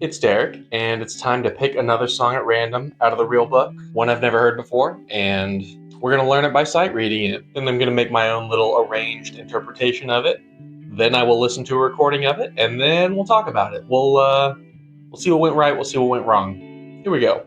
It's Derek, and it's time to pick another song at random out of the real book, one I've never heard before, and we're going to learn it by sight reading it. Then I'm going to make my own little arranged interpretation of it. Then I will listen to a recording of it, and then we'll talk about it. We'll see what went right, we'll see what went wrong. Here we go.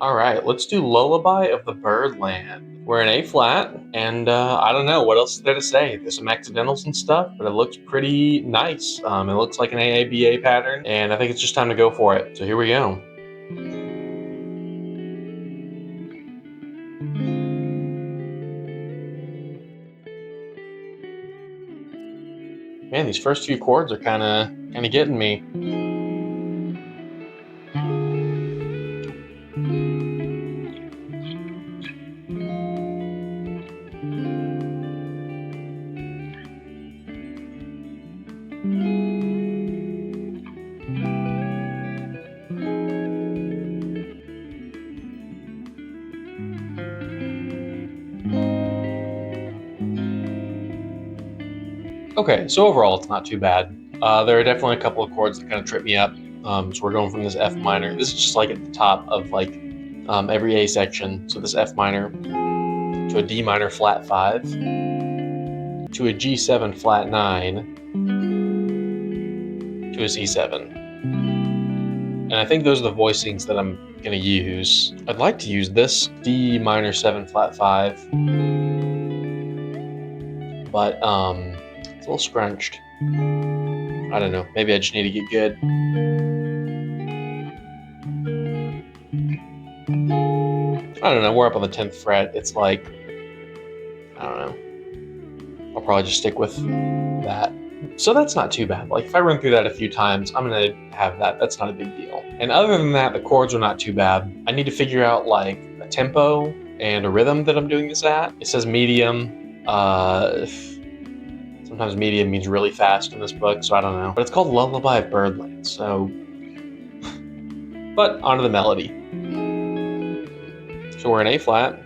All right, let's do Lullaby of the Birdland. We're in A flat, and I don't know what else is there to say. There's some accidentals and stuff, but it looks pretty nice. It looks like an AABA pattern, and I think it's just time to go for it. So here we go. Man, these first few chords are kind of getting me. Okay, so overall it's not too bad. There are definitely a couple of chords that kind of trip me up. So we're going from this F minor. This is just like at the top of like every A section. So this F minor to a D minor flat 5 to a G7 flat 9 to a C7. And I think those are the voicings that I'm going to use. I'd like to use this D minor 7 flat 5, but it's a little scrunched. I don't know. Maybe I just need to get good. I don't know. We're up on the 10th fret. It's like, I don't know. I'll probably just stick with that. So that's not too bad. Like if I run through that a few times, I'm gonna have that. That's not a big deal. And other than that, the chords are not too bad. I need to figure out like a tempo and a rhythm that I'm doing this at. It says medium. Sometimes medium means really fast in this book, so I don't know. But it's called Lullaby of Birdland, so... But onto the melody. So we're in A flat.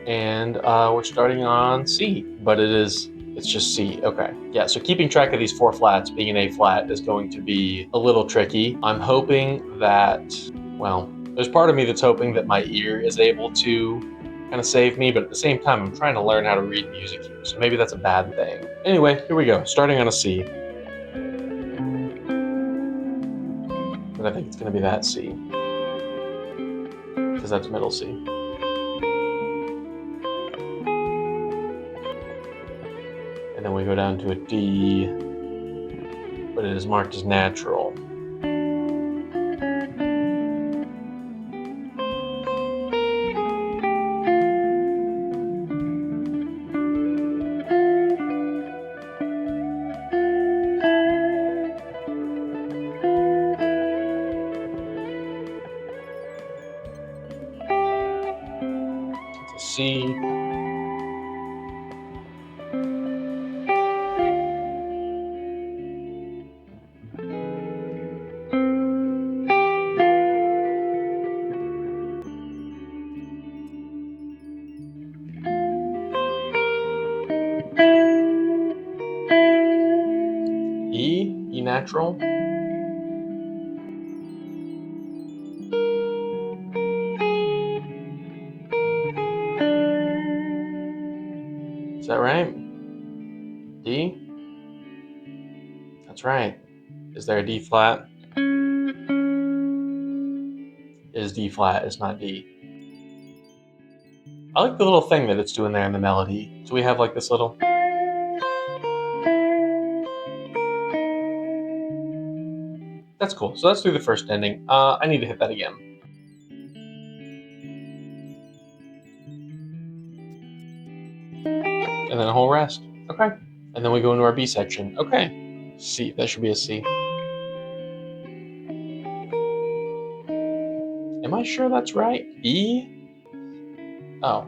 And we're starting on C, but it's just C. Okay, yeah, so keeping track of these 4 flats being an A flat is going to be a little tricky. I'm hoping that, well, there's part of me that's hoping that my ear is able to kind of save me, but at the same time, I'm trying to learn how to read music here, so maybe that's a bad thing. Anyway, here we go, starting on a C. And I think it's gonna be that C, because that's middle C. And then we go down to a D, but it is marked as natural. It's a C. E natural. Is that right? D? That's right. Is there a D flat? It is D flat, it's not D. I like the little thing that it's doing there in the melody. So we have like this little... That's cool. So that's through the first ending. I need to hit that again. And then a whole rest. Okay. And then we go into our B section. Okay. C. That should be a C. Am I sure that's right? E? Oh.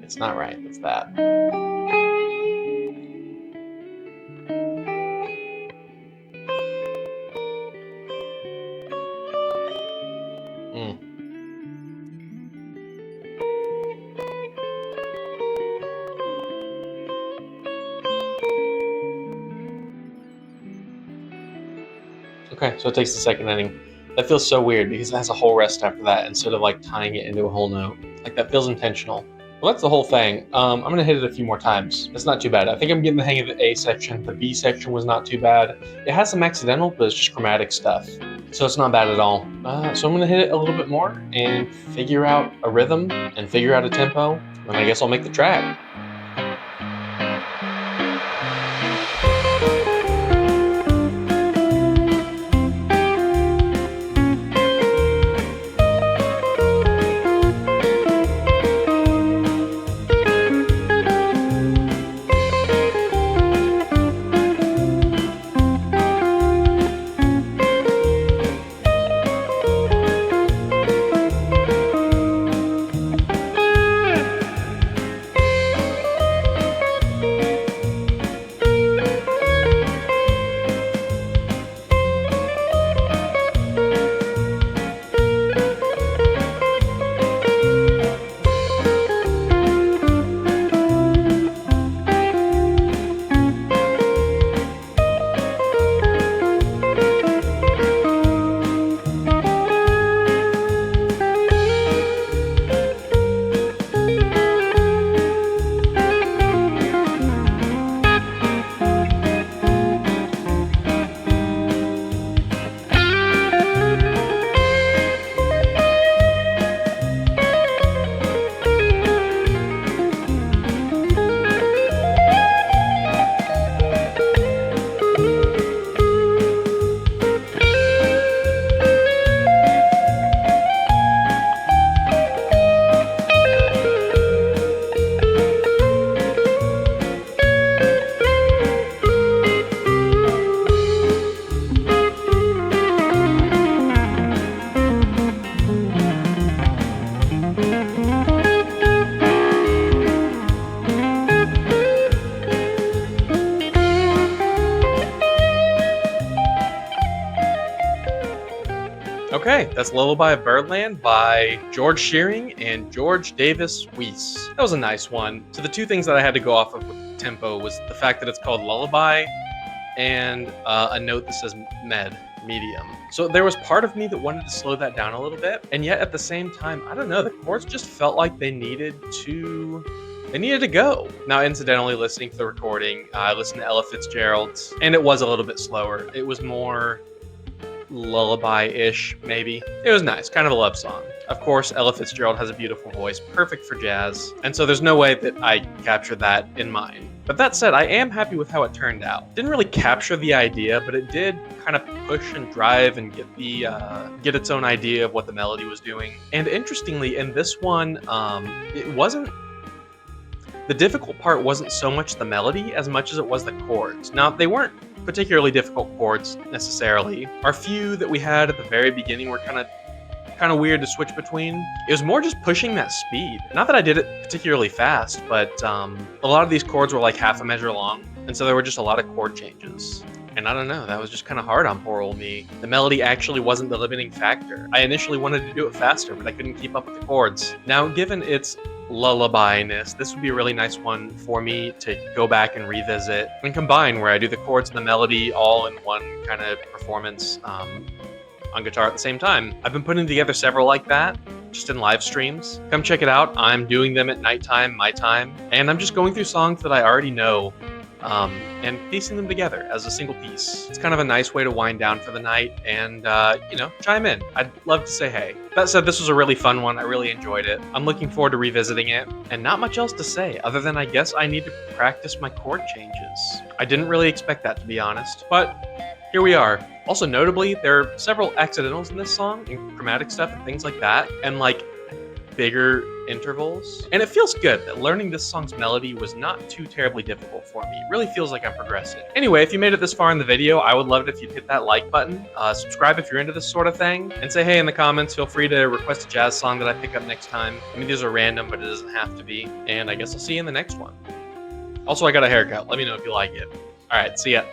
It's not right. It's that. Okay, so it takes the second inning. That feels so weird because it has a whole rest after that instead of like tying it into a whole note. Like that feels intentional. Well, that's the whole thing. I'm gonna hit it a few more times. It's not too bad. I think I'm getting the hang of the A section. The B section was not too bad. It has some accidental, but it's just chromatic stuff. So it's not bad at all. So I'm gonna hit it a little bit more and figure out a rhythm and figure out a tempo. And I guess I'll make the track. Okay, that's Lullaby of Birdland by George Shearing and George Davis Weiss. That was a nice one. So the two things that I had to go off of with the tempo was the fact that it's called Lullaby and a note that says medium. So there was part of me that wanted to slow that down a little bit, and yet at the same time, I don't know, the chords just felt like they needed to go. Now, incidentally, listening to the recording, I listened to Ella Fitzgerald's, and it was a little bit slower. It was more lullaby-ish, maybe. It was nice, kind of a love song. Of course, Ella Fitzgerald has a beautiful voice, perfect for jazz, and so there's no way that I captured that in mine. But that said, I am happy with how it turned out. Didn't really capture the idea, but it did kind of push and drive and get its own idea of what the melody was doing. And interestingly, in this one, the difficult part wasn't so much the melody as much as it was the chords. Now, they weren't particularly difficult chords necessarily. Our few that we had at the very beginning were kind of weird to switch between. It was more just pushing that speed. Not that I did it particularly fast, but a lot of these chords were like half a measure long, and so there were just a lot of chord changes. And I don't know, that was just kind of hard on poor old me. The melody actually wasn't the limiting factor. I initially wanted to do it faster, but I couldn't keep up with the chords. Now, given its lullaby-ness, this would be a really nice one for me to go back and revisit and combine, where I do the chords and the melody all in one kind of performance on guitar at the same time. I've been putting together several like that, just in live streams. Come check it out. I'm doing them at nighttime, my time, and I'm just going through songs that I already know and piecing them together as a single piece. It's kind of a nice way to wind down for the night and, chime in. I'd love to say hey. That said, this was a really fun one. I really enjoyed it. I'm looking forward to revisiting it, and not much else to say other than I guess I need to practice my chord changes. I didn't really expect that, to be honest, but here we are. Also notably, there are several accidentals in this song and chromatic stuff and things like that, and like bigger intervals. And it feels good that learning this song's melody was not too terribly difficult for me. It really feels like I'm progressing. Anyway, if you made it this far in the video, I would love it if you'd hit that like button, subscribe if you're into this sort of thing, and say hey in the comments. Feel free to request a jazz song that I pick up next time. I mean, these are random, but it doesn't have to be. And I guess I'll see you in the next one. Also, I got a haircut. Let me know if you like it. All right, see ya.